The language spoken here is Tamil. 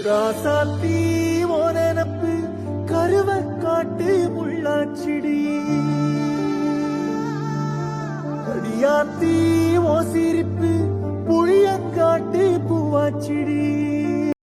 ராசாத்தி ஓ நினப்பு கருவ காட்டு முள்ளாச்சிடி அடியாத்தி ஓ சிரிப்பு புளியங்காட்டு பூவாச்சிடி